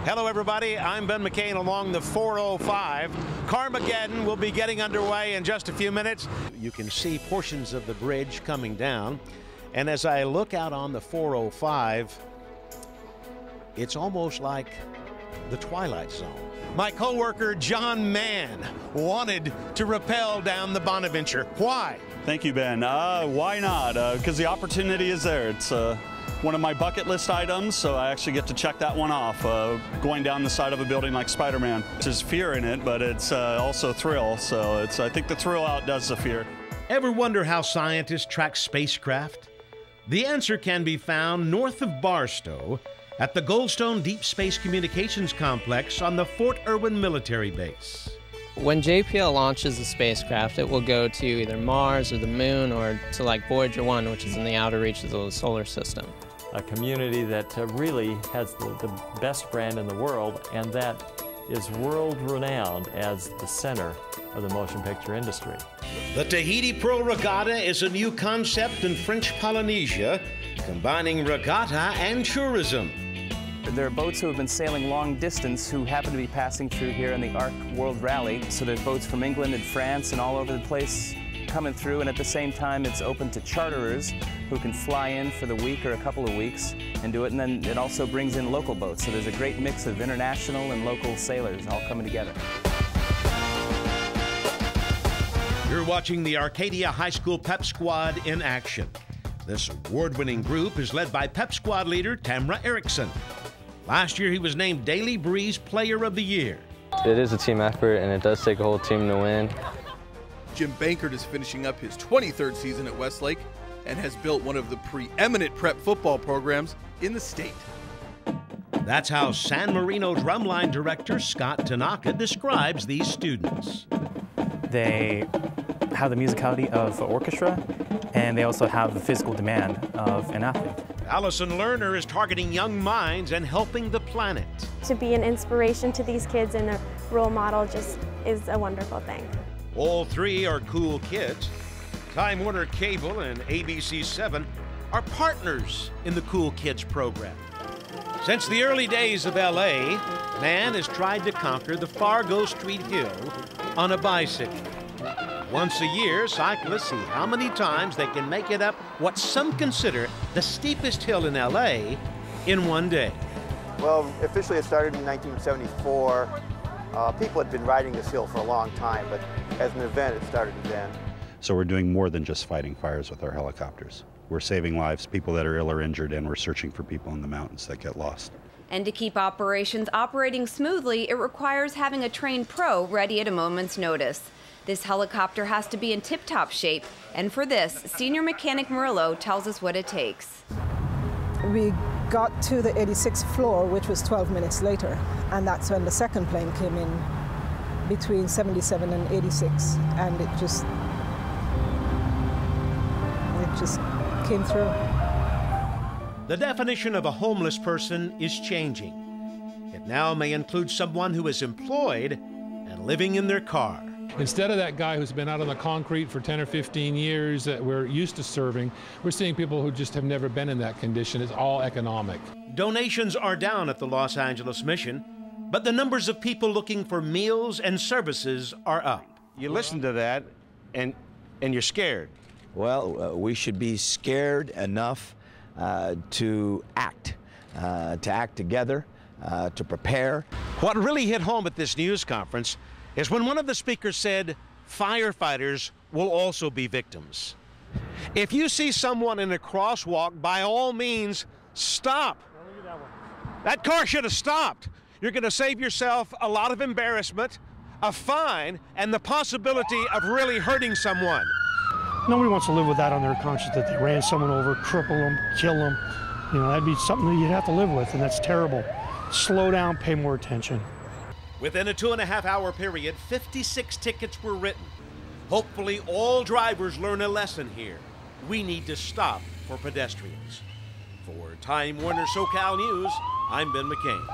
Hello, everybody. I'm Ben McCain along the 405. Carmageddon will be getting underway in just a few minutes. You can see portions of the bridge coming down. And as I look out on the 405, it's almost like the Twilight Zone. My coworker, John Mann, wanted to rappel down the Bonaventure. Why? Thank you, Ben. Why not? Because the opportunity is there. It's one of my bucket list items, so I actually get to check that one off. Going down the side of a building like Spider-Man. There's fear in it, but it's also thrill. So I think the thrill outdoes the fear. Ever wonder how scientists track spacecraft? The answer can be found north of Barstow at the Goldstone Deep Space Communications Complex on the Fort Irwin Military Base. When JPL launches a spacecraft, it will go to either Mars or the Moon or to like Voyager 1, which is in the outer reaches of the solar system. A community that really has the best brand in the world, and that is world-renowned as the center of the motion picture industry. The Tahiti Pro Regatta is a new concept in French Polynesia, combining regatta and tourism. There are boats who have been sailing long distance who happen to be passing through here in the Arc World Rally. So there's boats from England and France and all over the place coming through, and at the same time it's open to charterers who can fly in for the week or a couple of weeks and do it, and then it also brings in local boats. So there's a great mix of international and local sailors all coming together. You're watching the Arcadia High School Pep Squad in action. This award-winning group is led by Pep Squad leader Tamra Erickson. Last year, he was named Daily Breeze Player of the Year. It is a team effort, and it does take a whole team to win. Jim Bankert is finishing up his 23rd season at Westlake and has built one of the preeminent prep football programs in the state. That's how San Marino drumline director Scott Tanaka describes these students. They have the musicality of an orchestra, and they also have the physical demand of an athlete. Allison Lerner is targeting young minds and helping the planet. To be an inspiration to these kids and a role model just is a wonderful thing. All three are cool kids. Time Warner Cable and ABC7 are partners in the Cool Kids program. Since the early days of LA, Mann has tried to conquer the Fargo Street Hill on a bicycle. Once a year, cyclists see how many times they can make it up what some consider the steepest hill in LA in one day. Well, officially it started in 1974. People had been riding this hill for a long time, but as an event, it started then. So we're doing more than just fighting fires with our helicopters. We're saving lives, people that are ill or injured, and we're searching for people in the mountains that get lost. And to keep operations operating smoothly, it requires having a trained pro ready at a moment's notice. This helicopter has to be in tip-top shape, and for this, Senior Mechanic Murillo tells us what it takes. We got to the 86th floor, which was 12 minutes later, and that's when the second plane came in between 77 and 86, and it just came through. The definition of a homeless person is changing. It now may include someone who is employed and living in their car. Instead of that guy who's been out on the concrete for 10 or 15 years that we're used to serving, we're seeing people who just have never been in that condition. It's all economic. Donations are down at the Los Angeles Mission, but the numbers of people looking for meals and services are up. You listen to that, and you're scared. Well, we should be scared enough to act together, to prepare. What really hit home at this news conference is when one of the speakers said, firefighters will also be victims. If you see someone in a crosswalk, by all means, stop. That car should have stopped. You're going to save yourself a lot of embarrassment, a fine, and the possibility of really hurting someone. Nobody wants to live with that on their conscience, that they ran someone over, cripple them, kill them. You know, that'd be something that you'd have to live with, and that's terrible. Slow down, pay more attention. Within a 2.5-hour period, 56 tickets were written. Hopefully, all drivers learn a lesson here. We need to stop for pedestrians. For Time Warner SoCal News, I'm Ben McCain.